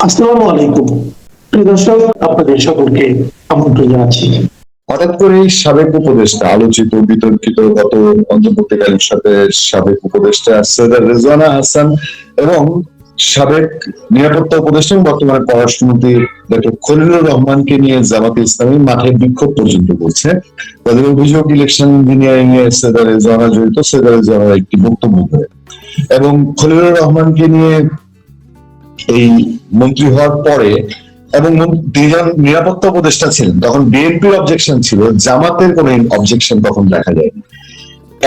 আসসালামু আলাইকুম প্রিয় দর্শক, আপনাদের সকলকে আমন্ত্রণ জানাচ্ছি। হঠাৎ করেই সাবেক উপদেষ্টা আলোচিত বিতর্কিত গত অন্তর্বর্তীকালীন সরকারের সাবেক উপদেষ্টা সৈয়দ রেজওয়ানা হাসান এবং সাবেক নিরাপত্তা উপদেষ্টা এবং বর্তমানে পররাষ্ট্রমন্ত্রী ডক্টর খলিলুর রহমানকে নিয়ে জামাতে ইসলামী মাঠে বিক্ষোভ পর্যন্ত করছে। তাদের অভিযোগ ইলেকশন ইঞ্জিনিয়ারিং এ সৈয়দ রেজওয়ানা জড়িত। সৈয়দ রেজওয়ানার একটি বক্তব্য করে এবং খলিলুর রহমানকে নিয়ে এই মন্ত্রী হওয়ার পরে এবং তিনি যখন নিরাপত্তা উপদেষ্টা ছিলেন তখন বিএনপির অবজেকশন ছিল, জামাতের কোন অবজেকশন তখন দেখা যায়নি।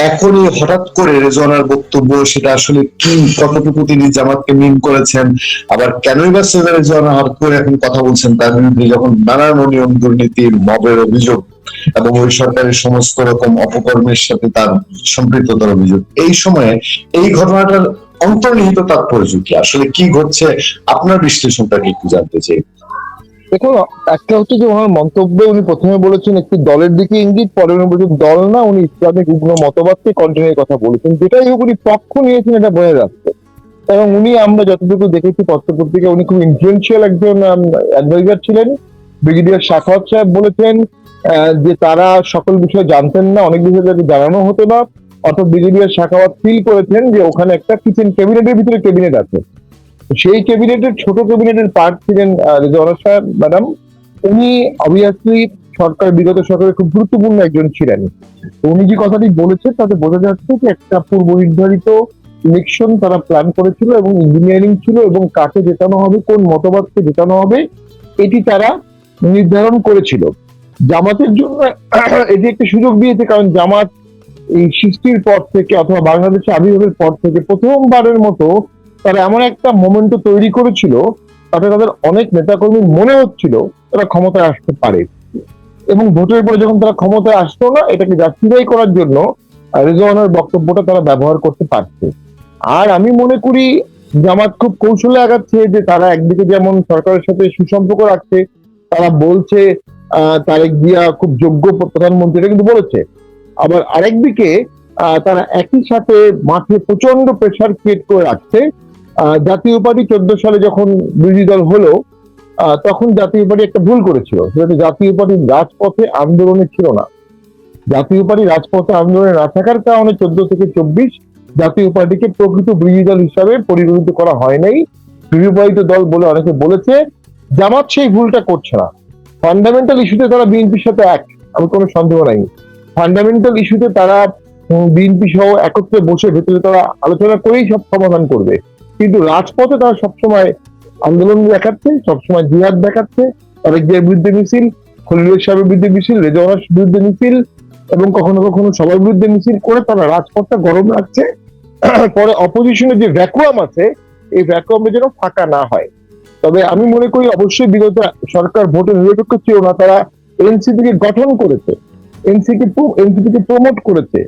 এখনই হঠাৎ করে রেজওয়ানার বক্তব্য, সেটা আসলে কি, কতটুকু তিনি জামাতকে মিন করেছেন, আবার কেনই বা সৈয়দ রেজওয়ানা হঠাৎ করে এখন কথা বলছেন তার বিরুদ্ধে, যখন নানান অনিয়ম দুর্নীতির মবের অভিযোগ এবং ওই সরকারের সমস্ত রকম অপকর্মের সাথে তার সম্পৃক্ততার অভিযোগ। এই সময়ে এই ঘটনাটার অন্তর্নিহিত তাৎপর্য কি, আসলে কি ঘটছে, আপনার বিশ্লেষণটাকে একটু জানতে চাই। দেখুন, একটা হচ্ছে যে ওনার মন্তব্যে উনি প্রথমে বলেছেন একটি দলের দিকে ইঙ্গিত, পরে উনি বলেছেন দল না, উনি ইসলামিক উগ্র মতবাদকে কন্টিনিউ কথা বলেছেন, যেটাই হোক উনি পক্ষ নিয়েছেন এটা বোঝা যাচ্ছে। এবং উনি, আমরা যতটুকু দেখেছি পত্রপত্রিকা, উনি খুব ইনফ্লুয়েন্সিয়াল একজন অ্যাডভাইজার ছিলেন। ব্রিগেডিয়ার সাখাওয়াত সাহেব বলেছেন যে তারা সকল বিষয় জানতেন না, অনেক বিষয় তাদের জানানো হতো না। অর্থাৎ ব্রিগেডিয়ার সাখাওয়াত ফিল করেছেন যে ওখানে একটা কিচেন ক্যাবিনেটের ভিতরে ক্যাবিনেট আছে, সেই ক্যাবিনেটের ছোট ক্যাবিনেটের পার্ট ছিলেন রেজওয়ানা সাহেব ম্যাডাম। উনি অবভিয়াসলি বিগত সরকারের খুব গুরুত্বপূর্ণ একজন ছিলেন। উনি যে কথাটি বলেছেন তাতে বোঝা যাচ্ছে যে একটা পূর্ব নির্ধারিত ইলেকশন তারা প্ল্যান করেছিল এবং ইঞ্জিনিয়ারিং ছিল, এবং কাকে জেতানো হবে, কোন মতবাদকে জেতানো হবে, এটি তারা নির্ধারণ করেছিল। জামাতের জন্য এটি একটা সুযোগ দিয়েছে, কারণ জামাত এই সৃষ্টির পর থেকে অথবা বাংলাদেশের আবির্ভাবের পর থেকে প্রথমবারের মতো তারা এমন একটা মোমেন্ট তৈরি করেছিল তাতে তাদের অনেক নেতাকর্মী মনে হচ্ছিল তারা ক্ষমতায় আসতে পারে, এবং ভোটের পরে যখন তারা ক্ষমতায় আসতো না, এটাকে জাস্টিফাই করার জন্য রেজওয়ানার বক্তব্যটা তারা ব্যবহার করতে পারছে। আর আমি মনে করি জামাত খুব কৌশলে আগাচ্ছে, যে তারা একদিকে যেমন সরকারের সাথে সুসম্পর্ক রাখছে, তারা বলছে তারেক জিয়া খুব যোগ্য প্রধানমন্ত্রী, এটা কিন্তু বলেছে। আবার আরেকদিকে তারা একই সাথে মাঠে প্রচন্ড প্রেশার ক্রিয়েট করে রাখছে। জাতীয় পার্টি 14 সালে যখন বিরোধী দল হলো, তখন জাতীয় পার্টি একটা ভুল করেছিল, সেটা জাতীয় পার্টি রাজপথে আন্দোলনে ছিল না। জাতীয় পার্টি রাজপথে আন্দোলনে না থাকার কারণে 14 থেকে 24 জাতীয় পার্টিকে প্রকৃত বিরোধী দল হিসাবে পরিগণিত করা হয় নাই। বিরোধী দল বলে অনেকে বলেছে। জামাত সেই ভুলটা করছে না। ফান্ডামেন্টাল ইস্যুতে তারা বিএনপির সাথে এক, আমি কোনো সন্দেহ নাই। ফান্ডামেন্টাল ইস্যুতে তারা বিএনপি সহ একত্রে বসে ভেতরে তারা আলোচনা করেই সব সমাধান করবে, কিন্তু রাজপথে তারা সবসময় আন্দোলন দেখাচ্ছে, সবসময় জিহাদ দেখাচ্ছে। তারেক জিয়ার বিরুদ্ধে মিছিল, খলিলুর সাহেবের বিরুদ্ধে মিছিল, রেজওয়ানার বিরুদ্ধে মিছিল, এবং কখনো কখনো সবার বিরুদ্ধে মিছিল করে তারা রাজপথটা গরম রাখছে। পরে অপোজিশনের যে ভ্যাকুয়াম আছে, এই ভ্যাকুয়ামে যেন ফাঁকা না হয়। তবে আমি মনে করি অবশ্যই বিগত সরকার ভোটে নিরপেক্ষ ছিল না, তারা এনসিপি কে গঠন করেছে, এনসিপি কে প্রমোট করেছে,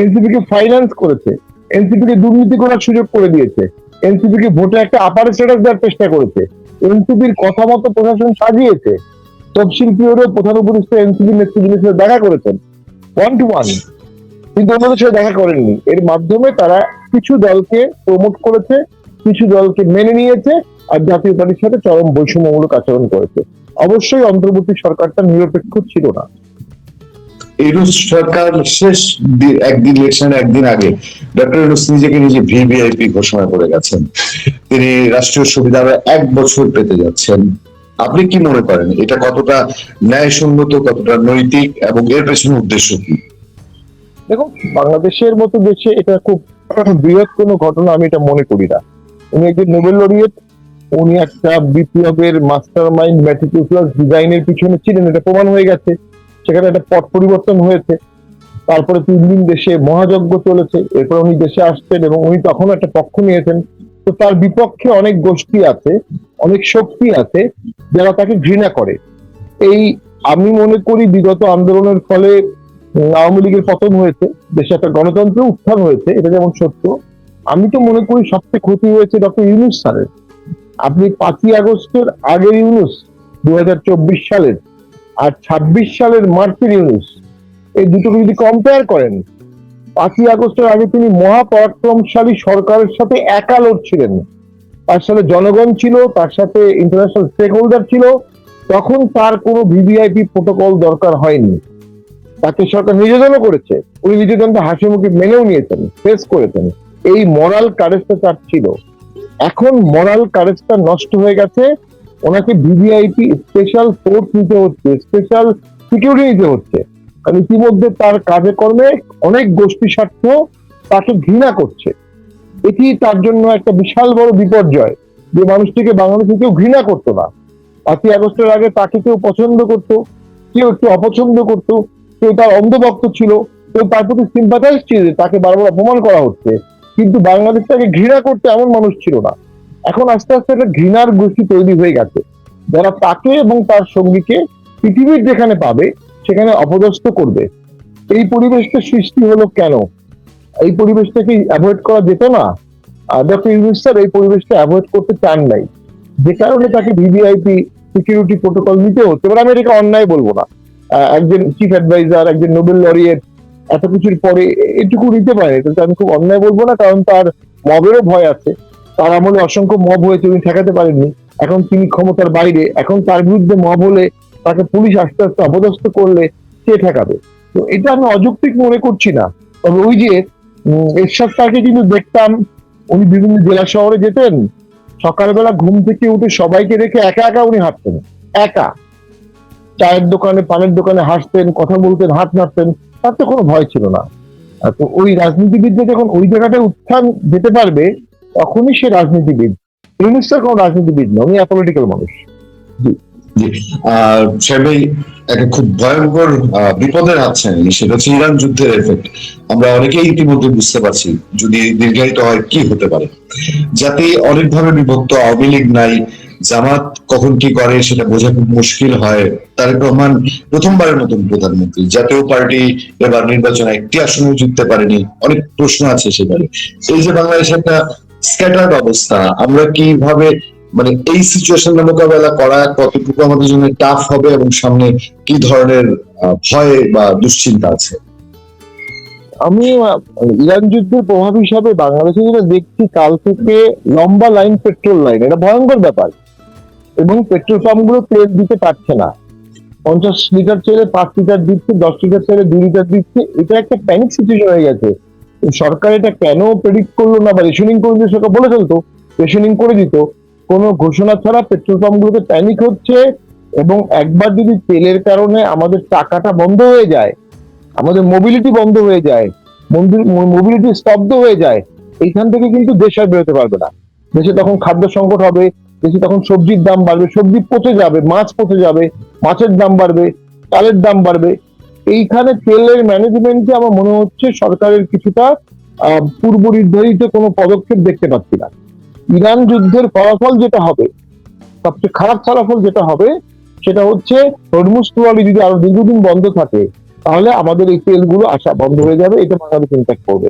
এনসিপি কে ফাইন্যান্স করেছে, এনসিপি কে দুর্নীতি করার সুযোগ করে দিয়েছে, এনসিপি কে ভোটে একটা আপার স্ট্যাটাস দেওয়ার চেষ্টা করেছে, এনসিপির কথা মতো প্রশাসন সাজিয়েছে। তফসিল পিরিয়ডে প্রধান উপদেষ্টা এনসিপি নেতৃবৃন্দের সাথে দেখা করেছেন 1-to-1, কিন্তু অন্যদের সাথে দেখা করেননি। এর মাধ্যমে তারা কিছু দলকে প্রমোট করেছে, কিছু দলকে মেনে নিয়েছে, আর জাতীয় পার্টির সাথে চরম বৈষম্যমূলক আচরণ করেছে। অবশ্যই অন্তর্বর্তী সরকারটা নিরপেক্ষ ছিল না। ইউনূস সরকার শেষ একদিন ইলেকশন একদিন আগে ডক্টর ইউনূস নিজেকে নিজে ভিভিআইপি ঘোষণা করে গেছেন। তিনি রাষ্ট্রীয় সুবিধা 1 বছর পেতে যাচ্ছেন। আপনি কি মনে করেন এটা কতটা ন্যায়সঙ্গত, কতটা নৈতিক, এবং এর পেছনে উদ্দেশ্য কি? দেখুন, বাংলাদেশের মতো দেশে এটা খুব বৃহৎ কোনো ঘটনা আমি এটা মনে করি না। উনি একজন নোবেল লরিয়েট, উনি একটা বিপ্লবের মাস্টার মাইন্ড, ম্যাটিকুলাস ডিজাইনের পিছনে ছিলেন, এটা প্রমাণ হয়ে গেছে। সেখানে একটা পট পরিবর্তন হয়েছে, তারপরে 3 দিন দেশে মহাযজ্ঞ চলেছে, এরপর উনি দেশে আসছেন এবং উনি তখন একটা পক্ষ নিয়েছেন। তো তার বিপক্ষে অনেক গোষ্ঠী আছে, অনেক শক্তি আছে যারা তাকে ঘৃণা করে। এই আমি মনে করি বিগত আন্দোলনের ফলে আওয়ামী লীগের পতন হয়েছে, দেশে একটা গণতন্ত্র উত্থান হয়েছে, এটা যেমন সত্য। আমি তো মনে করি সবচেয়ে ক্ষতি হয়েছে ডক্টর ইউনূস স্যারের। আপনি 5ই আগস্টের আগের ইউনূস 2024 সালের, আর 26 সালের মার্চের ইউনূস, এই দুটোকে যদি কম্পেয়ার করেন, 5ই আগস্টের আগে তিনি মহাপরাক্রমশালী সরকারের সাথে একা লড়ছিলেন, তার সাথে জনগণ ছিল, তার সাথে ইন্টারন্যাশনাল স্টেক হোল্ডার ছিল, তখন তার কোনো ভিভিআইপি প্রোটোকল দরকার হয়নি। তাকে সরকার নিবেদনও করেছে, উনি নিবেদনটা হাসি মুখে মেনেও নিয়েছেন, ফেস করেছেন। এই মরাল কারেজটা তার ছিল। এখন মরাল কারেজটা নষ্ট হয়ে গেছে, ওনাকে ভিভিআইপি স্পেশাল ফোর্স নিতে হচ্ছে, স্পেশাল সিকিউরিটি নিতে হচ্ছে। আর ইতিমধ্যে তার কাজে কর্মে অনেক গোষ্ঠী স্বার্থ তাকে ঘৃণা করছে। এটি তার জন্য একটা বিশাল বড় বিপর্যয়, যে মানুষটিকে বাংলাদেশে কেউ ঘৃণা করতো না। 5ই আগস্টের আগে তাকে কেউ পছন্দ করতো, কেউ একটু অপছন্দ করতো, কেউ তার অন্ধভক্ত ছিল, কেউ তার প্রতি সিম্পাথাইজ ছিল, তাকে বারবার অপমান করা হচ্ছে, কিন্তু বাংলাদেশ তাকে ঘৃণা করতে এমন মানুষ ছিল না। এখন আস্তে আস্তে একটা ঘৃণার গোষ্ঠী তৈরি হয়ে গেছে, যারা তাকে এবং তার সঙ্গীকে পৃথিবীর যেখানে পাবে সেখানে অপদস্থ করবে। এই পরিবেশটা সৃষ্টি হলো কেন? এই পরিবেশটাকে অ্যাভয়েড করা যেত না? ডক্টর ইউনূস স্যার এই পরিবেশটা অ্যাভয়েড করতে চান নাই, যে কারণে তাকে ভিভিআইপি সিকিউরিটি প্রোটোকল নিতে হচ্ছে। এবার আমি এটাকে অন্যায় বলবো না, একজন চিফ অ্যাডভাইজার, একজন নোবেল লরিয়েট এত কিছুর পরে এটুকু নিতে পারে, কিন্তু আমি খুব অন্যায় বলবো না, কারণ তার মবেরও ভয় আছে। তার আমলে অসংখ্য মব হয়েছে, উনি ঠেকাতে পারেননি, এখন তিনি ক্ষমতার বাইরে, এখন তার বিরুদ্ধে মব হলে তাকে পুলিশ আস্তে আস্তে অপদস্থ করলে কে ঠেকাবে? তো এটা আমি অযৌক্তিক মনে করছি না। তবে ওই যে এরশাদ স্যারকে কিন্তু দেখতাম, উনি বিভিন্ন জেলা শহরে যেতেন, সকালবেলা ঘুম থেকে উঠে সবাইকে রেখে একা একা উনি হাঁটতেন, একা চায়ের দোকানে, পানের দোকানে হাসতেন, কথা বলতেন, হাত নাড়তেন, তার তো কোনো ভয় ছিল না। তো ওই রাজনীতিবিদরা যখন ওই জায়গাটায় উত্থান যেতে পারবে, তখনই সে রাজনীতিবিদ। ইউনূস স্যার কোনো রাজনীতিবিদ নয়, উনি অ্যাপলিটিক্যাল মানুষ। জি। সাহেব ভাই, একটা খুব ভয়ঙ্কর বিপদের আছেন, সেটা হচ্ছে ইরান যুদ্ধের এফেক্ট। আমরা অনেকেই ইতিমধ্যে বুঝতে পারছি যদি দীর্ঘায়িত হয় কি হতে পারে। যাতে অনেকভাবে বিভক্ত, আওয়ামী লীগ নাই, জামাত কখন কি করে সেটা বোঝা খুব মুশকিল হয়। তারেক রহমান প্রথমবারের মতন প্রধানমন্ত্রী, জাতীয় পার্টি এবার নির্বাচনে একটি আসনেও জিততে পারেনি, অনেক প্রশ্ন আছে সেখানে। এই যে বাংলাদেশে একটা স্ক্যাটার্ড অবস্থা, আমরা কিভাবে মানে এই সিচুয়েশনটা মোকাবেলা করা কতটুকু আমাদের জন্য টাফ হবে, এবং সামনে কি ধরনের ভয় বা দুশ্চিন্তা আছে? আমি ইরান যুদ্ধের প্রভাব হিসাবে বাংলাদেশে যেটা দেখছি, কাল থেকে লম্বা লাইন, পেট্রোল লাইন, এটা ভয়ঙ্কর ব্যাপার। এবং পেট্রোল পাম্প গুলো তেল দিতে পারছে না, 50 লিটার ছেড়ে 5 লিটার দিচ্ছে, 10 লিটার ছেড়ে 2 লিটার দিচ্ছে। এটা একটা প্যানিক সিচুয়েশন হয়ে গেছে। সরকার এটা কেন প্রেডিক্ট করলো না, বা রেশনিং করে দিতে সরকার বলে ফেলতো, রেশনিং করে দিত, কোনো ঘোষণা ছাড়া পেট্রোল পাম্প গুলোতে প্যানিক হচ্ছে। এবং একবার যদি তেলের কারণে আমাদের টাকাটা বন্ধ হয়ে যায়, আমাদের মোবিলিটি বন্ধ হয়ে যায়, মোবিলিটি স্তব্ধ হয়ে যায়, এইখান থেকে কিন্তু দেশ আর বেরোতে পারবে না। দেশে তখন খাদ্য সংকট হবে, দেশে তখন সবজির দাম বাড়বে, সবজি পচে যাবে, মাছ পচে যাবে, মাছের দাম বাড়বে, চালের দাম বাড়বে। এইখানে তেলের ম্যানেজমেন্টে আমার মনে হচ্ছে সরকারের কিছুটা পূর্ব নির্ধারিত কোনো পদক্ষেপ দেখতে পাচ্ছি না। ইরান যুদ্ধের ফলাফল যেটা হবে, সবচেয়ে খারাপ ফলাফল যেটা হবে, সেটা হচ্ছে হরমুজ প্রণালী যদি আরো দীর্ঘদিন বন্ধ থাকে, তাহলে আমাদের এই তেলগুলো আসা বন্ধ হয়ে যাবে, এটা বাংলাদেশ ইম্প্যাক্ট করবে।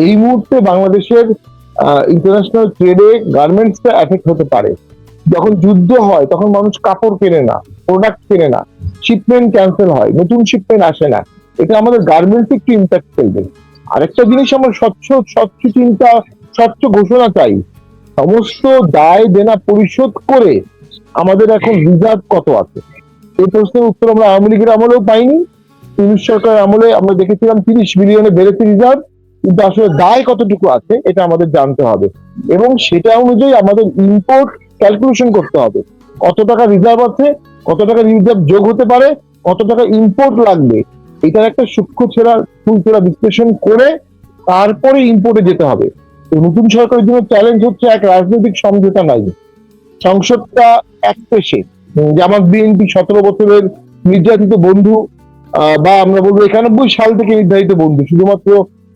এই মুহূর্তে বাংলাদেশের ইন্টারন্যাশনাল ট্রেডে গার্মেন্টসটা এফেক্ট হতে পারে। যখন যুদ্ধ হয় তখন মানুষ কাপড় কেনে না, প্রোডাক্ট কেনে না, শিপমেন্ট ক্যান্সেল হয়, নতুন শিপমেন্ট আসে না, এটা আমাদের গার্মেন্টস একটু ইম্প্যাক্ট ফেলবে। আরেকটা জিনিস আমার স্বচ্ছ স্বচ্ছ চিন্তা, স্বচ্ছ ঘোষণা চাই, সমস্ত দায় দেনা পরিশোধ করে আমাদের এখন রিজার্ভ কত আছে। এই প্রশ্নের উত্তর আমরা আওয়ামী লীগের আমলেও পাইনি, ইউনূস সরকারের আমলে আমরা দেখেছিলাম 30 বিলিয়নে বেড়েছে রিজার্ভ, কিন্তু আসলে দায় কতটুকু আছে এটা আমাদের জানতে হবে, এবং সেটা অনুযায়ী আমাদের ইম্পোর্ট ক্যালকুলেশন করতে হবে। কত টাকা রিজার্ভ আছে, কত টাকা রিজার্ভ যোগ হতে পারে, কত টাকা ইম্পোর্ট লাগবে, এটার একটা সূক্ষ্ম ছেঁড়া বিশ্লেষণ করে তারপরে ইম্পোর্টে যেতে হবে। তো নতুন সরকারের জন্য চ্যালেঞ্জ হচ্ছে, এক রাজনৈতিক সমঝোতা নাই, সংসদটা এক পেশে, জামাত বিএনপি 17 বছরের নির্যাতিত বন্ধু, বা আমরা বলবো 91 সাল থেকে নির্ধারিত বন্ধু, শুধুমাত্র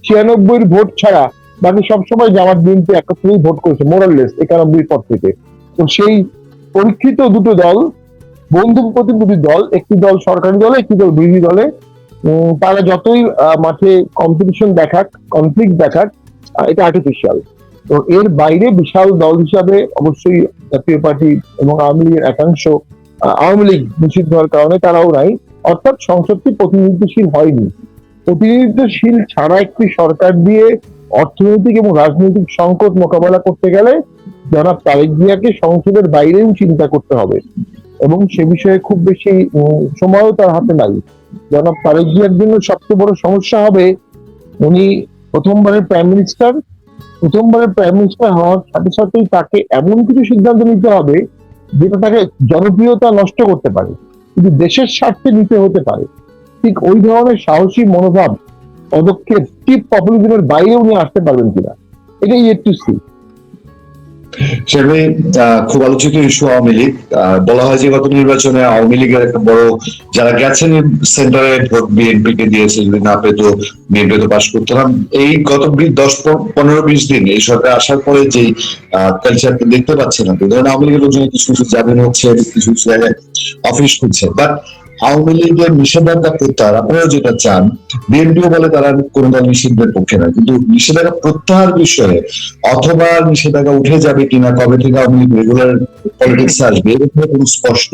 96 ভোট ছাড়া বাকি সবসময় জামাত বিএনপি একত্রেই ভোট করেছে, মোরাললেস 91 পর থেকে। তো সেই পরীক্ষিত দুটো দল, বন্ধু প্রতিনিধি দল, একটি দল সরকারি দলে, একটি দল বিরোধী দলে, তারা যতই মাঠে কম্পিটিশন দেখাক, কনফ্লিক্ট দেখাক, এটা আর্টিফিশিয়াল। তো এর বাইরে বিশাল দল হিসাবে অবশ্যই জাতীয় পার্টি এবং আওয়ামী লীগের একাংশ, আওয়ামী লীগ নিষিদ্ধ হওয়ার কারণে তারাও নাই, অর্থাৎ সংসদটি প্রতিনিধিত্বশীল হয়নি। প্রতিনিধিত্বশীল ছাড়া একটি সরকার দিয়ে অর্থনৈতিক এবং রাজনৈতিক সংকট মোকাবেলা করতে গেলে জনাব তারেক জিয়াকে সংসদের বাইরেও চিন্তা করতে হবে, এবং সে বিষয়ে খুব বেশি সময়ও তার হাতে নাই। জনাব তারেক জিয়ার জন্য সবচেয়ে বড় সমস্যা হবে, উনি প্রথমবারের প্রাইম মিনিস্টার হওয়ার সাথে সাথেই তাকে এমন কিছু সিদ্ধান্ত নিতে হবে যেটা তাকে জনপ্রিয়তা নষ্ট করতে পারে, কিন্তু দেশের স্বার্থে নিতে হতে পারে। ঠিক ওই ধরনের সাহসী মনোভাব পদক্ষেপ চিফ পপুলিজমের বাইরে উনি আসতে পারবেন কিনা, এটা ইয়েট টু সি। সেভাবে খুব আলোচিত ইস্যু আওয়ামী লীগ। বলা হয় যে গত নির্বাচনে আওয়ামী লীগের একটা বড় যারা গেছেন সেন্টারে ভোট বিএনপি কে দিয়েছে, যদি না পেতো বিএনপি তো পাশ করতো না। এই গত 10-15-20 দিন এই সরকার আসার পরে যে কালচারটা দেখতে পাচ্ছেন না, ধরেন আওয়ামী লীগের লোকজন কিছু কিছু যাবেন হচ্ছে, কিছু কিছু জায়গায় অফিস খুলছে, বাট আওয়ামী লীগের নিষেধাজ্ঞা প্রত্যাহার আপনারা যেটা চান, বিএনপিও বলে তারা কোন দল নিষিদ্ধের পক্ষে না, কিন্তু নিষেধাজ্ঞা প্রত্যাহার বিষয়ে অথবা নিষেধাজ্ঞা উঠে যাবে কিনা, কবে থেকে আওয়ামী লীগ রেগুলার পলিটিক্স আসবে, এর উপরে কোনো স্পষ্ট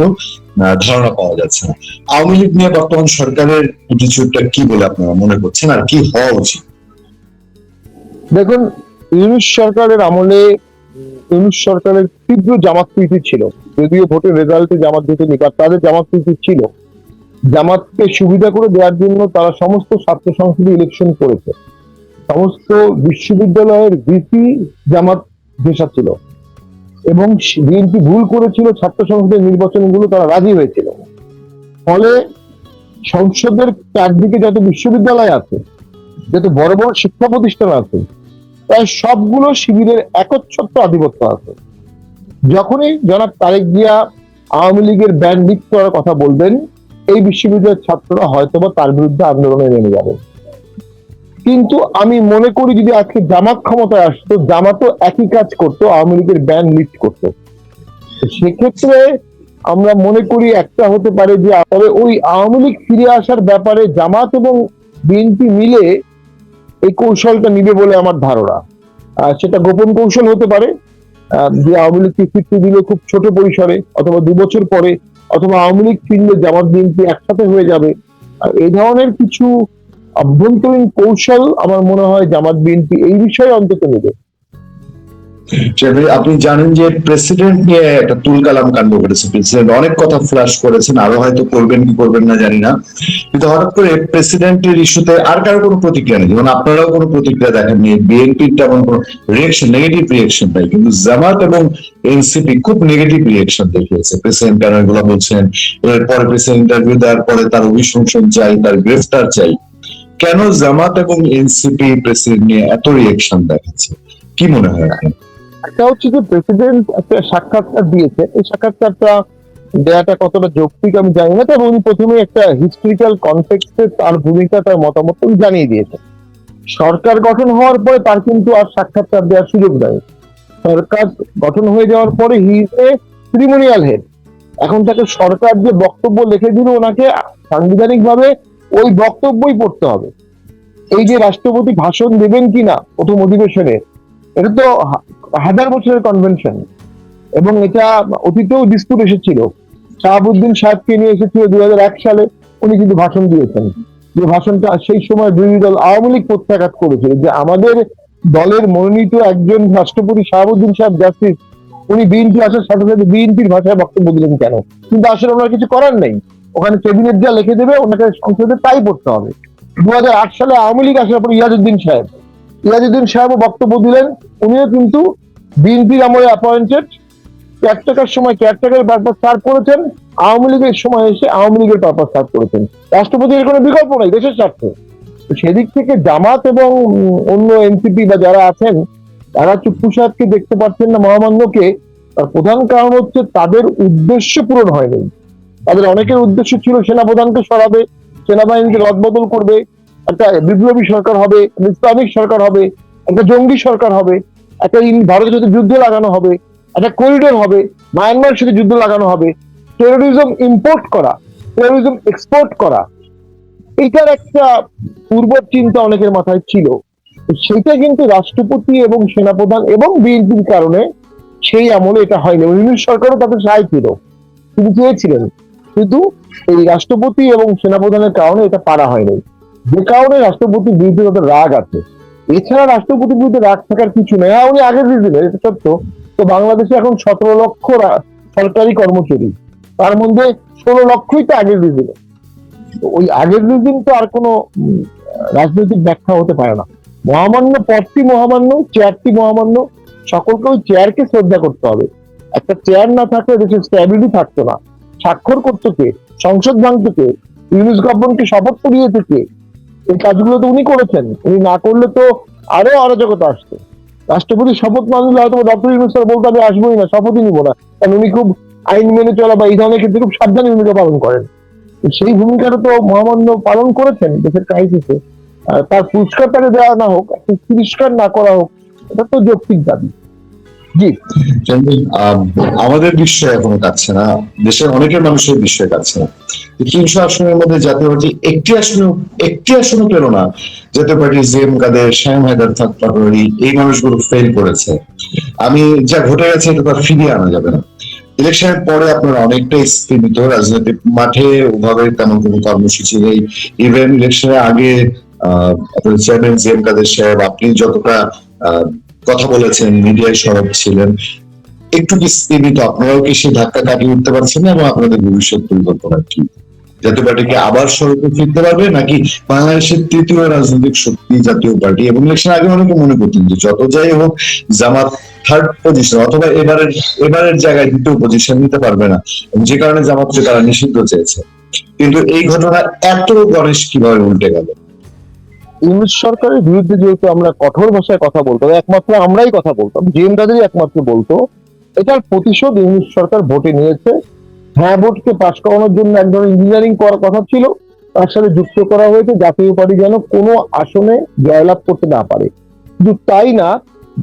ধারণা পাওয়া যাচ্ছে না। আওয়ামী লীগ নিয়ে বর্তমান সরকারের অ্যাটিটিউডটা কি বলে আপনারা মনে করছেন, আর কি হওয়া উচিত? দেখুন, ইউনূস সরকারের আমলে ইউনূস সরকারের তীব্র জামাত প্রীতি ছিল, যদিও ভোটের রেজাল্টে জামাত জিতেনি, বা তাদের জামাত প্রীতি ছিল। জামাতকে সুবিধা করে দেওয়ার জন্য তারা সমস্ত ছাত্র সংসদে ইলেকশন করেছে, সমস্ত বিশ্ববিদ্যালয়ের ভিসি জামাত ঘেঁষা ছিল, এবং বিএনপি ভুল করেছিল, ছাত্র সংসদের নির্বাচনগুলো তারা রাজি হয়েছিল। ফলে সংসদের চারদিকে যত বিশ্ববিদ্যালয় আছে, যত বড় বড় শিক্ষা প্রতিষ্ঠান আছে, প্রায় সবগুলো শিবিরের একচ্ছত্র আধিপত্য আছে। যখনই জনাব তারেক জিয়া আওয়ামী লীগের ব্যান্ড লিফট করার কথা বলবেন, এই বিশ্ববিদ্যালয়ের ছাত্ররা হয়তোবা তার বিরুদ্ধে আন্দোলনে নেমে যাবে। কিন্তু আমি মনে করি যদি আজকে জামাত ক্ষমতায় আসতো, জামাতও একই কাজ করতো, আওয়ামী লীগের ব্যান্ড লিফট করতো। সেক্ষেত্রে আমরা মনে করি একটা হতে পারে যে, তবে ওই আওয়ামী লীগ ফিরে আসার ব্যাপারে জামাত এবং বিএনপি মিলে এই কৌশলটা নিবে বলে আমার ধারণা। সেটা গোপন কৌশল হতে পারে, যে আওয়ামী লীগকে ফিরতে দিলে খুব ছোট পরিসরে, অথবা 2 বছর পরে, অথবা আওয়ামী লীগ ফিরলে জামাত বিএনপি একসাথে হয়ে যাবে। এই ধরনের কিছু অভ্যন্তরীণ কৌশল আমার মনে হয় জামাত বিএনপি এই বিষয়ে অন্তত নেবে। আপনি জানেন যে প্রেসিডেন্ট নিয়ে একটা তুলকালাম কাণ্ড করেছে, প্রেসিডেন্ট অনেক কথা ফ্ল্যাশ করেছেন, আরো হয়তো করবেন কি করবেন না জানি না, কিন্তু হঠাৎ করে প্রেসিডেন্টের ইস্যুতে আর কারো কোনো প্রতিক্রিয়া নেই, যেমন আপনারাও কোনো প্রতিক্রিয়া দেখেননি, বিএনপির তেমন কোনো রিয়েকশন, নেগেটিভ রিয়েকশন নাই, কিন্তু জামাত এবং এনসিপি খুব নেগেটিভ রিয়েকশন দেখিয়েছে। প্রেসিডেন্ট কেন এগুলো বলছেন, এরপরে প্রেসিডেন্ট ইন্টারভিউ দেওয়ার পরে তার অভিশংসন চাই, তার গ্রেফতার চাই, কেন জামাত এবং এনসিপি প্রেসিডেন্ট নিয়ে এত রিয়েকশন দেখাচ্ছে, কি মনে হয় আপনার? একটা হচ্ছে যে প্রেসিডেন্ট একটা সাক্ষাৎকার দিয়েছে, এই সাক্ষাৎকারটা দেয়াটা কতটা যৌক্তিক আমি জানি না, তবে উনি প্রথমে একটা হিস্ট্রিক্যাল কনটেক্সটে তার ভূমিকা, তার মতামত জানিয়ে দিয়েছে। সরকার গঠন হওয়ার পরে তার কিন্তু আর সাক্ষাৎকার দেওয়ার সুযোগ নেই। সরকার গঠন হয়ে যাওয়ার পরে হি ইজ এ সিরিমোনিয়াল হেড। এখন তাকে সরকার যে বক্তব্য লিখে দিল, ওনাকে সাংবিধানিক ভাবে ওই বক্তব্যই পড়তে হবে। এই যে রাষ্ট্রপতি ভাষণ দেবেন কিনা প্রথম অধিবেশনে, এটা তো 1000 বছরের কনভেনশন, এবং এটা অতীতেও ডিসপুট এসেছিল। শাহাবুদ্দিন সাহেবকে নিয়ে এসেছিল 2001 সালে, উনি কিন্তু ভাষণ দিয়েছেন, যে ভাষণটা সেই সময় বিরোধী দল আওয়ামী লীগ প্রত্যাঘাত করেছিল, যে আমাদের দলের মনোনীত একজন রাষ্ট্রপতি শাহাবুদ্দিন সাহেব জাস্টিস, উনি বিএনপি আসার সাথে সাথে বিএনপির ভাষায় বক্তব্য দিলেন কেন? কিন্তু আসলে ওনার কিছু করার নেই, ওখানে ক্যাবিনেট যা লিখে দেবে ওনাকে সংসদে তাই পড়তে হবে। 2008 সালে আওয়ামী লীগ আসার পর ইয়াজউদ্দিন সাহেবও বক্তব্য দিলেন, উনিও কিন্তু বিএনপির আমলে অ্যাপয়েন্টেড, কেয়ারটেকার সময় কেয়ারটেকার পারপাস সার্ভ করেছেন, আওয়ামী লীগের সময় এসে আওয়ামী লীগের পারপাস সার্ভ করেছেন। রাষ্ট্রপতির কোনো বিকল্প নাই দেশের স্বার্থে। সেদিক থেকে জামাত এবং অন্য এনসিপি বা যারা আছেন, তারা চুপ্পু সাহেবকে দেখতে পাচ্ছেন না, মহামান্যকে। তার প্রধান কারণ হচ্ছে তাদের উদ্দেশ্য পূরণ হয়নি। তাদের অনেকের উদ্দেশ্য ছিল সেনাপ্রধানকে সরাবে, সেনাবাহিনীকে রদবদল করবে, একটা বিপ্লবী সরকার হবে, ইসলামিক সরকার হবে, একটা জঙ্গি সরকার হবে, একটা ভারতের সাথে যুদ্ধ লাগানো হবে, একটা করিডোর হবে, মায়ানমারের সাথে যুদ্ধ লাগানো হবে, টেরোরিজম ইম্পোর্ট করা, টেরোরিজম এক্সপোর্ট করা, এটার একটা পূর্ব চিন্তা অনেকের মাথায় ছিল। সেটা কিন্তু রাষ্ট্রপতি এবং সেনাপ্রধান এবং বিএনপির কারণে সেই আমলে এটা হয়নি। ইউনূস সরকারও তাদের সাহায্য ছিল, তিনি চেয়েছিলেন, কিন্তু এই রাষ্ট্রপতি এবং সেনাপ্রধানের কারণে এটা পারা হয়নি, যে কারণে রাষ্ট্রপতির বিরুদ্ধে তাদের রাগ আছে। এছাড়া রাষ্ট্রপতির বিরুদ্ধে রাগ থাকার কিছু নেই। হ্যাঁ, উনি আগের রিজিনে, এটা সত্য। তো বাংলাদেশে এখন 17 লক্ষ সরকারি কর্মচারী, তার মধ্যে 16 লক্ষই তো আগের রিজিনে। ওই আগের রিজিন তো আর কোনো রাজনৈতিক ব্যাখ্যা হতে পারে না। মহামান্য পদটি মহামান্য, চেয়ারটি মহামান্য, সকলকে ওই চেয়ারকে শ্রদ্ধা করতে হবে। একটা চেয়ার না থাকলে দেশের স্ট্যাবিলিটি থাকতো না। স্বাক্ষর করতো কে? সংসদ ভাঙতো কে? ইউনিস গভর্নমেন্টকে শপথ করিয়েছে কে? এই কাজগুলো তো উনি করেছেন। উনি না করলে তো আরো অরাজকতা আসতো। রাষ্ট্রপতি শপথ না নিলে হয়তো ডক্টর ইউনূস স্যার বলতে আমি আসবোই না, শপথই নিবো না, কারণ উনি খুব আইন মেনে চলা বা এই ধরনের ক্ষেত্রে খুব সাবধানী ভূমিকা পালন করেন। তো সেই ভূমিকাটা তো মহামান্য পালন করেছেন দেশের ক্রাইসিসে। তার পুরস্কার তাকে দেওয়া না হোক, তিরস্কার না করা হোক, এটা তো যৌক্তিক দাবি। জি, কিন্তু, আমাদের বিষয় এখনো কাটছে না, দেশের অনেকের মানুষের বিষয় কাটছে না। 300 আসনের মধ্যে জাতীয় পার্টি একটি আসনও পেল না। জাতীয় পার্টি জিএম কাদের, শামীম হায়দার পাটোয়ারি, এই মানুষগুলো ফেল করেছে। আমি যা ঘটে গেছে এটা তো আর ফিরিয়ে আনা যাবে না। ইলেকশনের পরে আপনারা অনেকটাই স্থিমিত, রাজনৈতিক মাঠে ওভাবে তেমন কোনো কর্মসূচি নেই। ইভেন ইলেকশনের আগে আপনার চেয়ারম্যান জিএম কাদের সাহেব, আপনি যতটা কথা বলেছেন, মিডিয়ায় সরব ছিলেন, একটু কি স্থিমিত? আপনারাও কি সেই ধাক্কা কাটিয়ে উঠতে পারছেন না? এবং আপনাদের ভবিষ্যৎ পরিকল্পনা কি? জাতীয় পার্টিকে আবার সড়কে ফিরতে পারবে, নাকি বাংলাদেশের তৃতীয় রাজনৈতিক শক্তি জাতীয় পার্টি? এবং ইলেকশন আগে অনেকে মনে করতেন যে যত যাই হোক জামাত থার্ড পজিশন অথবা এবারের জায়গায় দ্বিতীয় পজিশন নিতে পারবে না, যে কারণে জামাতকে তারা নিষিদ্ধ চেয়েছে। কিন্তু এই ঘটনা এত গণেশ কিভাবে উল্টে গেল? ইউনূস সরকারের বিরুদ্ধে যেহেতু আমরা কঠোর ভাষায় কথা বলতাম, একমাত্র আমরাই কথা বলতাম, জিএম কাদেরই একমাত্র বলতো, এটার প্রতিশোধ ইউনূস সরকার ভোটে নিয়েছে। হ্যাঁ, ভোটকে পাশ করানোর জন্য এক ধরনের ইঞ্জিনিয়ারিং করার কথা ছিল, তার সাথে যুক্ত করা হয়েছে জাতীয় পার্টি যেন কোনো আসনে জয়লাভ করতে না পারে। শুধু তাই না,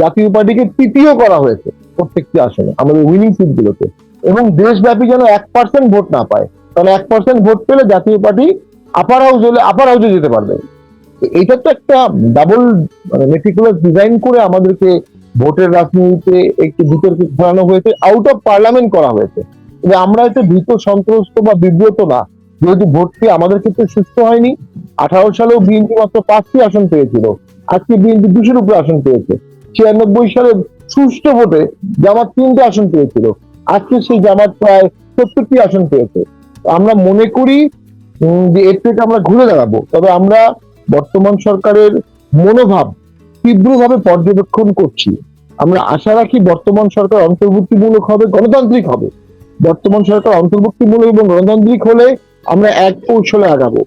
জাতীয় পার্টিকে তৃতীয় করা হয়েছে প্রত্যেকটি আসনে, আমাদের উইনিং সিট গুলোতে, এবং দেশব্যাপী যেন 1% ভোট না পায়। কারণ 1% ভোট পেলে জাতীয় পার্টি আপার হাউসে যেতে পারবে। এটা তো একটা ডাবল মেটিকুলাস ডিজাইন করে আমাদেরকে ভোটের রাজনীতিতে একটু বিতর্কে ফেলানো হয়েছে, আউট অফ পার্লামেন্ট করা হয়েছে। তবে আমরা এতে ভীত, সন্ত্রস্ত বা বিব্রত না, যেহেতু ভোটটি আমাদের ক্ষেত্রে সুস্থ হয়নি। 18 সালেও বিএনপি মাত্র 5টি আসন পেয়েছিল, আজকে বিএনপি 200-র উপরে আসন পেয়েছে। 96 সালে সুষ্ঠু ভোটে জামাত 3টে আসন পেয়েছিল, আজকে সেই জামাত প্রায় 70টি আসন পেয়েছে। আমরা মনে করি যে এর থেকে আমরা ঘুরে দাঁড়াবো। তবে আমরা বর্তমান সরকারের মনোভাব তীব্রভাবে পর্যবেক্ষণ করছি। আমরা আশা রাখি বর্তমান সরকার অন্তর্ভুক্তিমূলক হবে, গণতান্ত্রিক হবে। বর্তমান সরকার অন্তর্ভুক্তিমূলক এবং গণতান্ত্রিক হলে আমরা এক কৌশলে আগাবো।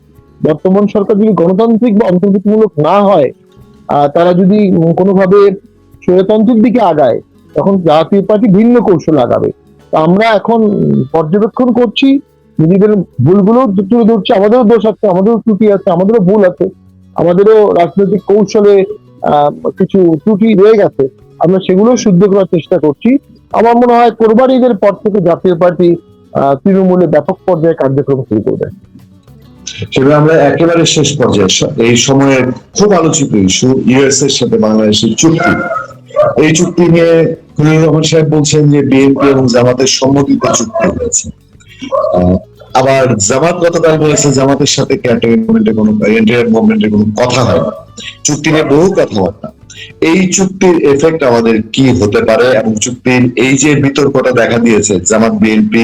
বর্তমান সরকার যদি গণতান্ত্রিক বা অন্তর্ভুক্তিমূলক না হয়, তারা যদি কোনোভাবে স্বৈরতন্ত্রের দিকে আগায়, তখন জাতীয় পার্টি ভিন্ন কৌশলে আগাবে। তো আমরা এখন পর্যবেক্ষণ করছি, নিজেদের ভুলগুলো তুলে ধরছি। আমাদেরও দোষ আছে, আমাদেরও ত্রুটি আছে, আমাদেরও ভুল আছে, আমাদেরও রাজনৈতিক কৌশলে কিছু ত্রুটি রয়ে গেছে। আমরা সেগুলো শুদ্ধ করার চেষ্টা করছি। আমার মনে হয় কোরবানি ঈদের পর থেকে জাতীয় পার্টি তৃণমূলে ব্যাপক পর্যায়ে কার্যক্রম শুরু করবে। সেটা আমরা একেবারে শেষ পর্যায়ে, এই সময়ের খুব আলোচিত ইস্যু ইউএস এর সাথে বাংলাদেশের চুক্তি। এই চুক্তি নিয়ে খলিলুর রহমান সাহেব বলছেন যে বিএনপি এবং জামাতের সম্মতিতে চুক্তি হয়েছে। আবার জামাত গতকাল বলেছে জামাতের সাথে ক্যান্টনমেন্টের কোনো কথা হয় না। চুক্তি নিয়ে বহু কথাবার্তা। এই চুক্তির এফেক্ট আমাদের কি হতে পারে, এবং চুক্তির এই যে বিতর্কটা দেখা দিয়েছে, জামাত বিএনপি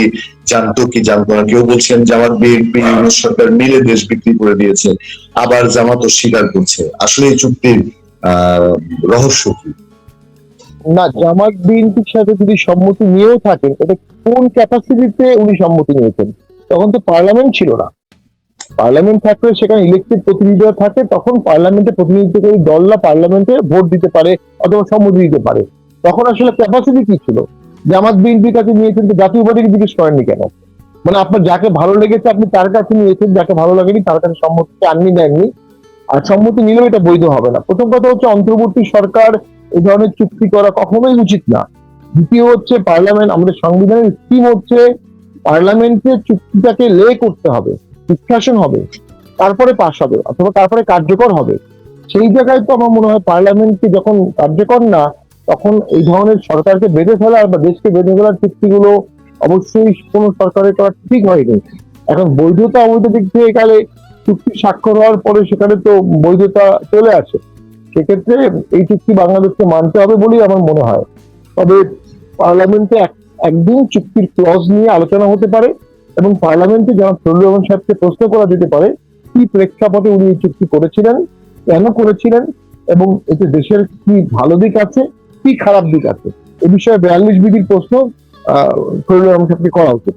জানতো কি জানতো না, কেউ বলছেন জামাত বিএনপি ইউনূস সরকার মিলে দেশ বিক্রি করে দিয়েছে, আবার জামাত অস্বীকার করছে। আসলে এই চুক্তির রহস্য কি? না, জামাত বিএনপির সাথে যদি সম্মতি নিয়েও থাকেন, এটা কোন ক্যাপাসিটিতে উনি সম্মতি নিয়েছেন? তখন তো পার্লামেন্ট ছিল না। পার্লামেন্ট থাকলে সেখানে ইলেকটেড প্রতিনিধিরা থাকে, তখন পার্লামেন্টে প্রতিনিধিত্বকারী দলরা পার্লামেন্টে ভোট দিতে পারে অথবা সম্মতি দিতে পারে। তখন আসলে ক্যাপাসিটি কি ছিল? জামাত বিএনপির কাছে নিয়েছেন, তো জাতীয় পার্টিকে জিজ্ঞেস করেননি কেন? মানে আপনার যাকে ভালো লেগেছে আপনি তার কাছে নিয়েছেন, যাকে ভালো লাগেনি তার কাছে সম্মতি আননি, দেননি। আর সম্মতি নিলেও এটা বৈধ হবে না। প্রথম কথা হচ্ছে, অন্তর্বর্তী সরকার এই ধরনের চুক্তি করা কখনোই উচিত না। দ্বিতীয় হচ্ছে, পার্লামেন্ট, আমাদের সংবিধানের স্কিম হচ্ছে পার্লামেন্টে চুক্তিটাকে লে করতে হবে, ডিসকাশন হবে, তারপরে পাস হবে অথবা তারপরে কার্যকর হবে। সেই জায়গায় তো আমার মনে হয় পার্লামেন্টকে যখন কার্যকর না, তখন এই ধরনের সরকারকে বেঁধে ফেলার বা দেশকে বেঁধে ফেলার চুক্তিগুলো অবশ্যই কোনো সরকারের করা ঠিক হয়নি। এখন বৈধতা অবৈধ দিক থেকে গেলে চুক্তি স্বাক্ষর হওয়ার পরে সেখানে তো বৈধতা চলে আসে। সেক্ষেত্রে এই চুক্তি বাংলাদেশকে মানতে হবে বলেই আমার মনে হয়। তবে পার্লামেন্টে একদিন চুক্তির ক্লজ নিয়ে আলোচনা হতে পারে এবং পার্লামেন্টে যারা ফজলুর রহমান সাহেবকে প্রশ্ন করা যেতে পারে কি প্রেক্ষাপটে উনি এই চুক্তি করেছিলেন, কেন করেছিলেন এবং এতে দেশের কি ভালো দিক আছে কি খারাপ দিক আছে, এ বিষয়ে 42 বিধির প্রশ্ন ফজলুর রহমান সাহেবকে করা উচিত।